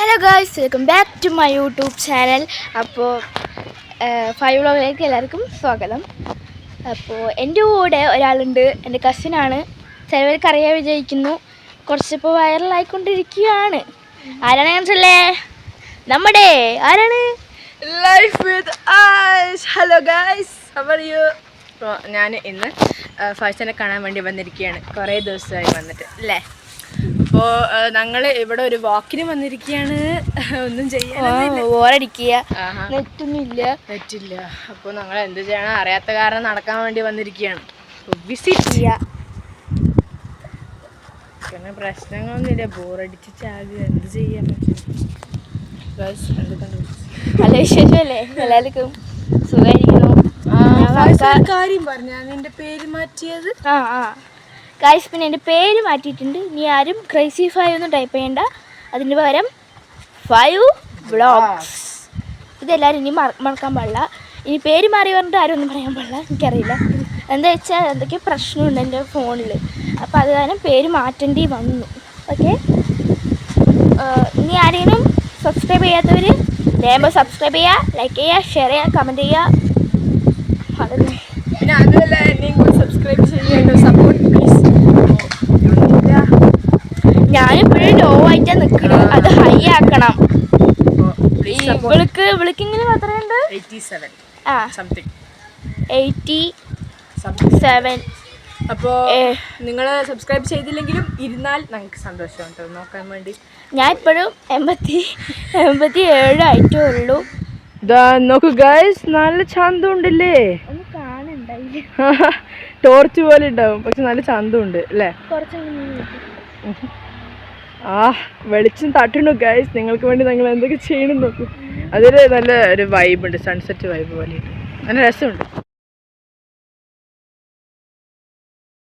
Hello guys, welcome back to my YouTube channel. അപ്പോൾ 5 വ്ളോഗിലേക്ക് എല്ലാവർക്കും സ്വാഗതം. അപ്പോൾ എൻ്റെ കൂടെ ഒരാളുണ്ട്, എൻ്റെ കസിനാണ്. ചിലവർക്ക് അറിയാൻ വിജയിക്കുന്നു, കുറച്ചിപ്പോൾ വൈറലായിക്കൊണ്ടിരിക്കുകയാണ്. ആരാണ് കാണിച്ചല്ലേ? നമ്മുടെ ആരാണ്? Life with ice. Hello guys, how are you? അപ്പോൾ ഞാൻ ഇന്ന് ഫാഷനെ കാണാൻ വേണ്ടി വന്നിരിക്കുകയാണ്. കുറേ ദിവസമായി വന്നിട്ട് അല്ലേ. അപ്പോൾ ഞങ്ങൾ ഇവിടെ ഒരു വാക്കിന് വന്നിരിക്കുകയാണ്. ഒന്നും ചെയ്യാനടിക്കുക, നെറ്റില്ല. അപ്പോൾ ഞങ്ങൾ എന്ത് ചെയ്യണം അറിയാത്ത കാരണം നടക്കാൻ വേണ്ടി വന്നിരിക്കുകയാണ്. വിസിറ്റ് ചെയ്യുക. പിന്നെ പ്രശ്നങ്ങളൊന്നുമില്ല, ബോറടിച്ച് ചാകുക, എന്ത് ചെയ്യാൻ പറ്റും. നല്ല വിശേഷമല്ലേ? എല്ലാവർക്കും സുഖമായിരിക്കുന്നു. കാര്യം പറഞ്ഞാ നിന്റെ പേര് മാറ്റിയത്? ഗൈസ്, പിന്നെ എൻ്റെ പേര് മാറ്റിയിട്ടുണ്ട്. ഇനി ആരും ക്രൈസി 5 ഒന്നും ടൈപ്പ് ചെയ്യണ്ട. അതിന് പകരം 5 വ്ളോഗ്സ്. ഇതെല്ലാവരും ഇനി മറക്കാൻ പാടില്ല. ഇനി പേര് മാറി പറഞ്ഞിട്ട് ആരും ഒന്നും പറയാൻ പാടില്ല. എനിക്കറിയില്ല എന്താ വെച്ചാൽ എന്തൊക്കെ പ്രശ്നമുണ്ട് എൻ്റെ ഫോണിൽ. അപ്പോൾ അത് കാരണം പേര് മാറ്റേണ്ടി വന്നു. ഓക്കെ, ഇനി ആരെങ്കിലും സബ്സ്ക്രൈബ് ചെയ്യാത്തവർ ദയവായി സബ്സ്ക്രൈബ് ചെയ്യുക, ലൈക്ക് ചെയ്യുക, ഷെയർ ചെയ്യുക, കമൻറ്റ് ചെയ്യുക. അതല്ലേ, പിന്നെ അതുമല്ല എന്നെയും കൂടി സബ്സ്ക്രൈബ് ചെയ്യുക, സപ്പോർട്ട് പ്ലീസ്. ഞാനിപ്പോഴും ലോ ആയിട്ടാണ് നിൽക്കണം, അത് ഹൈ ആക്കണം. വിളിക്കിങ്ങനെ എത്രയുണ്ട്? 87. അപ്പോൾ നിങ്ങൾ സബ്സ്ക്രൈബ് ചെയ്തില്ലെങ്കിലും ഇരുന്നാൽ ഞങ്ങൾക്ക് സന്തോഷമുണ്ട് നോക്കാൻ വേണ്ടി. ഞാൻ ഇപ്പോഴും 87 ആയിട്ടേ ഉള്ളൂ. നോക്കൂ ഗൈസ്, നല്ല ചന്തമുണ്ടല്ലേ. ഒന്ന് കാണണ്ടായി, ടോർച്ച് പോലെ ഉണ്ടാവും, പക്ഷെ നല്ല ചന്തമുണ്ട് അല്ലേ. വെളിച്ചം തട്ടണു ഗൈസ്. നിങ്ങൾക്ക് വേണ്ടി ഞങ്ങൾ എന്തൊക്കെ ചെയ്യണം നോക്കൂ. അതൊരു നല്ല ഒരു വൈബുണ്ട്, സൺസെറ്റ് വൈബ് പോലെ നല്ല രസമുണ്ട്.